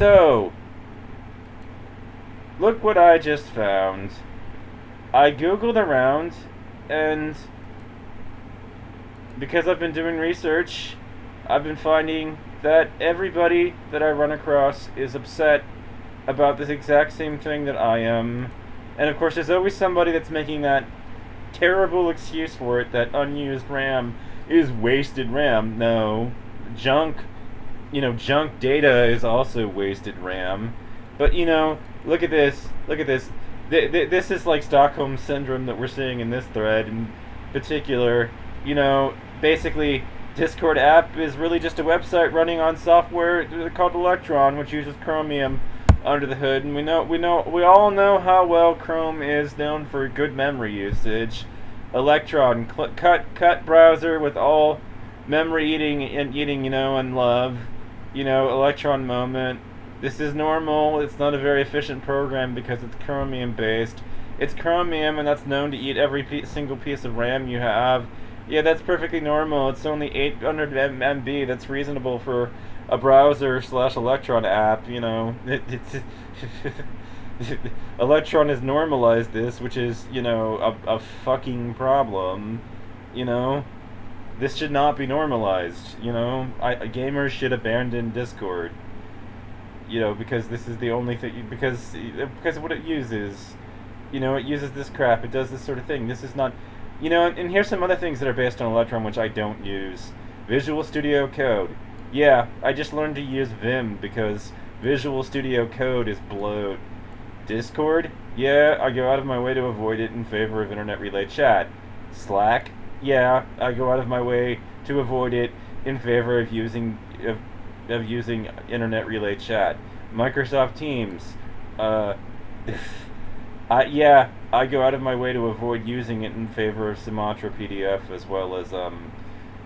So, look what I just found. I googled around, and because I've been doing research, I've been finding that everybody that I run across is upset about this exact same thing that I am. And of course, there's always somebody that's making that terrible excuse for it, that unused RAM is wasted RAM. No, junk, junk data is also wasted RAM. But, look at this. Look at this. This is like Stockholm Syndrome that we're seeing in this thread in particular. Basically, Discord app is really just a website running on software called Electron, which uses Chromium under the hood, and we all know how well Chrome is known for good memory usage. Electron, cut browser with all memory eating, and love. Electron moment. This is normal. It's not a very efficient program because it's Chromium based. It's Chromium, and that's known to eat every single piece of RAM you have. Yeah, that's perfectly normal. It's only 800 MB. That's reasonable for a browser / Electron app. Electron has normalized this, which is, a fucking problem. This should not be normalized. Gamers should abandon Discord. Because this is the only thing. Because of what it uses. It uses this crap. It does this sort of thing. This is not. And here's some other things that are based on Electron which I don't use. Visual Studio Code. Yeah, I just learned to use Vim because Visual Studio Code is bloat. Discord? Yeah, I go out of my way to avoid it in favor of Internet Relay Chat. Slack? Yeah, I go out of my way to avoid it in favor of using Internet Relay Chat. Microsoft Teams. I go out of my way to avoid using it in favor of Sumatra PDF as well as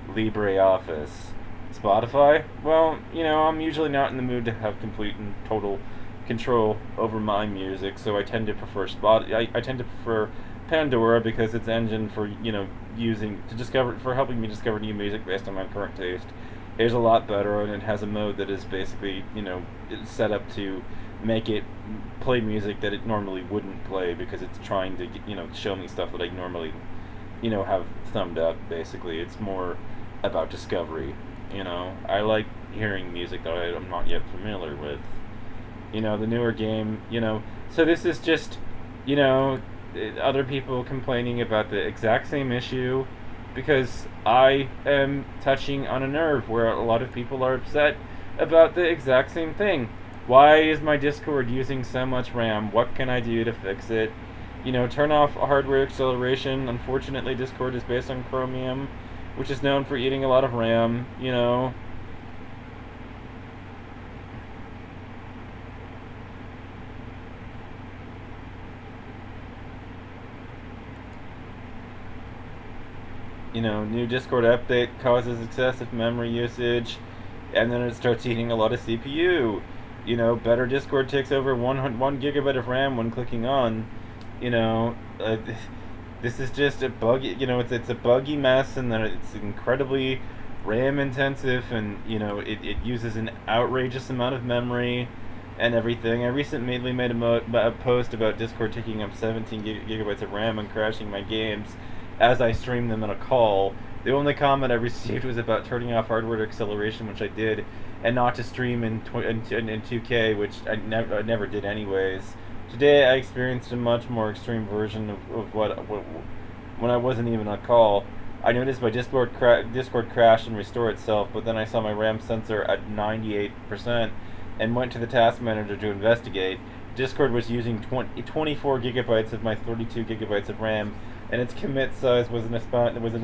LibreOffice. Spotify? Well, I'm usually not in the mood to have complete and total control over my music, so I tend to prefer I tend to prefer Pandora because its engine for helping me discover new music based on my current taste is a lot better, and it has a mode that is basically it's set up to make it play music that it normally wouldn't play because it's trying to show me stuff that I normally have thumbed up. Basically, it's more about discovery. I like hearing music that I'm not yet familiar with. The newer game. So this is just other people complaining about the exact same issue because I am touching on a nerve where a lot of people are upset about the exact same thing. Why is my Discord using so much RAM? What can I do to fix it? Turn off hardware acceleration. Unfortunately, Discord is based on Chromium, which is known for eating a lot of RAM, New Discord update causes excessive memory usage, and then it starts eating a lot of CPU. Better Discord takes over 1 gigabyte of RAM when clicking on. This is just a buggy. It's a buggy mess, and then it's incredibly RAM intensive, and it uses an outrageous amount of memory and everything. I recently made a post about Discord taking up 17 gigabytes of RAM and crashing my games as I stream them in a call. The only comment I received was about turning off hardware acceleration, which I did, and not to stream in 2K, which I never did anyways. Today I experienced a much more extreme version of what when I wasn't even on call. I noticed my Discord crashed and restore itself, but then I saw my RAM sensor at 98% and went to the task manager to investigate. Discord was using 24 gigabytes of my 32 gigabytes of RAM, and its commit size was an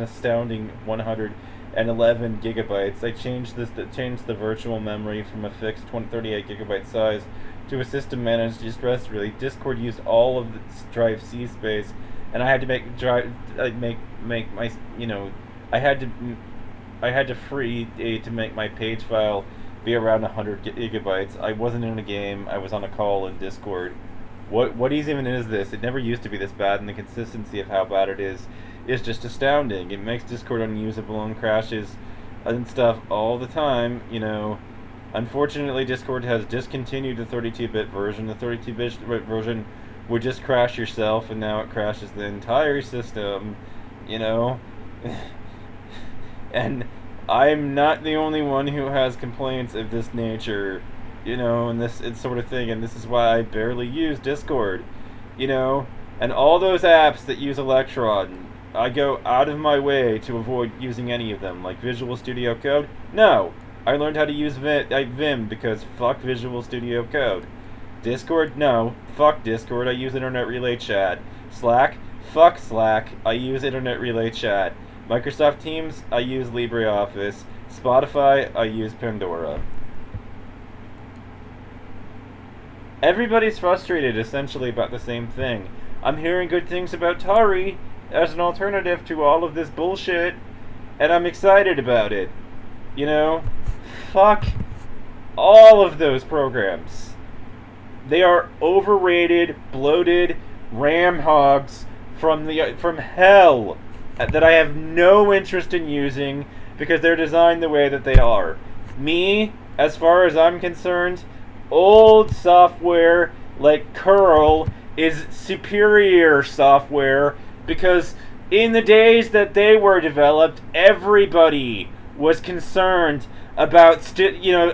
astounding 111 gigabytes. I changed the virtual memory from a fixed 38 gigabyte size to a system managed distress relay. Discord used all of the drive C space, and I had to I had to free to make my page file be around 100 gigabytes. I wasn't in a game. I was on a call in Discord. What even is this? It never used to be this bad, and the consistency of how bad it is just astounding. It makes Discord unusable and crashes and stuff all the time. Unfortunately, Discord has discontinued the 32-bit version. The 32-bit version would just crash yourself, and now it crashes the entire system, you know? And I'm not the only one who has complaints of this nature, you know, and this sort of thing, and this is why I barely use Discord, you know? And all those apps that use Electron, I go out of my way to avoid using any of them, like Visual Studio Code. No! I learned how to use Vim because fuck Visual Studio Code. Discord? No. Fuck Discord. I use Internet Relay Chat. Slack? Fuck Slack. I use Internet Relay Chat. Microsoft Teams? I use LibreOffice. Spotify? I use Pandora. Everybody's frustrated essentially about the same thing. I'm hearing good things about Tari as an alternative to all of this bullshit, and I'm excited about it. You know? Fuck all of those programs. They are overrated, bloated RAM hogs from hell that I have no interest in using because they're designed the way that they are. Me, as far as I'm concerned, old software like curl is superior software because in the days that they were developed, everybody was concerned about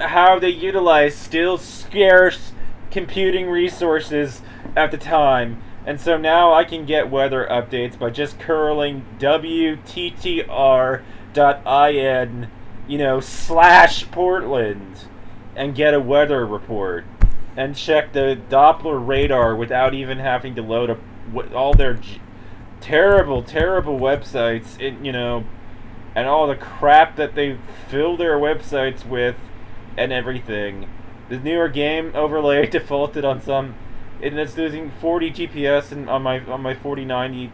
how they utilize still scarce computing resources at the time. And so now I can get weather updates by just curling WTTR.in, /Portland, and get a weather report. And check the Doppler radar without even having to load up all their terrible, terrible websites, and all the crap that they fill their websites with and everything. The newer game overlay defaulted on some, and it's losing 40 GPS and on my 4090,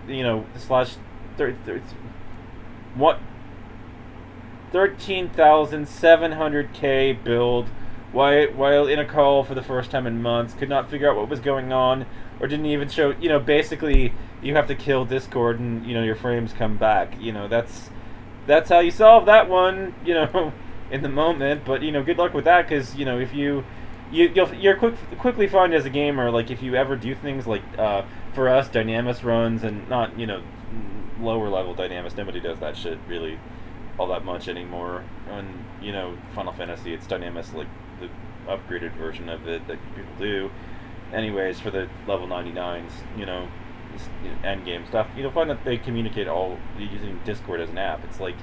slash 13,700K build, while in a call for the first time in months, could not figure out what was going on, or didn't even show, basically you have to kill Discord and, your frames come back. That's how you solve that one, in the moment. But, good luck with that, because, if you'll quickly find as a gamer, like, if you ever do things like, for us, Dynamis runs, and not, lower level Dynamis, nobody does that shit really all that much anymore. And, Final Fantasy, it's Dynamis, like, the upgraded version of it that people do. Anyways, for the level 99s, end game stuff, find that they communicate all using Discord as an app. It's like,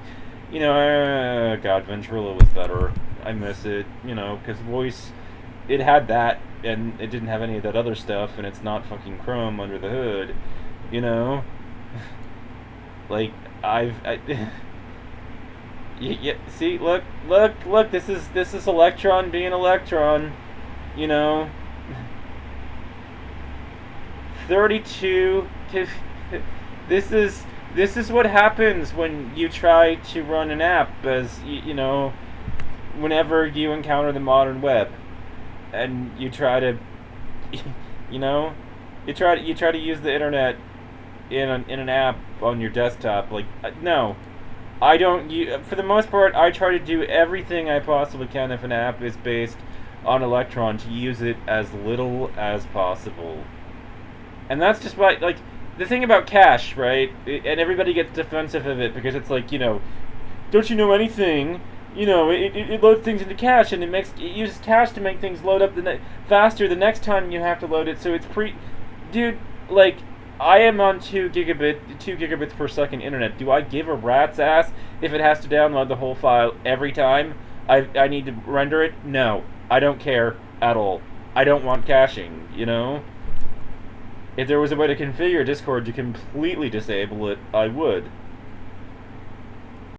God, Ventrilo was better. I miss it, because voice, it had that, and it didn't have any of that other stuff, and it's not fucking Chrome under the hood, like, yeah, see, look, this is Electron being Electron, 32 to this is what happens when you try to run an app, as whenever you encounter the modern web and you try to you try to use the internet in an app on your desktop. Like, no, I don't. For the most part, I try to do everything I possibly can if an app is based on Electron to use it as little as possible. And that's just why, like, the thing about cache, right? And everybody gets defensive of it because it's like, don't you know anything? It loads things into cache, and it uses cache to make things load up faster the next time you have to load it. So it's dude, like, I am on 2 gigabits per second internet. Do I give a rat's ass if it has to download the whole file every time I need to render it? No, I don't care at all. I don't want caching, If there was a way to configure Discord to completely disable it, I would.